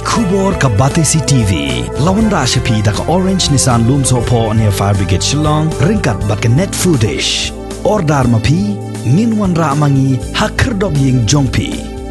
Kubor ka Batesi TV. Lawan Rashapi da ka Orange Nissan Loom Sopo near Fire Brigade Shillong. Ringkat bat ka net foodish. Ordar mapi. Minwan ra mangi hakerdog ying jongpi.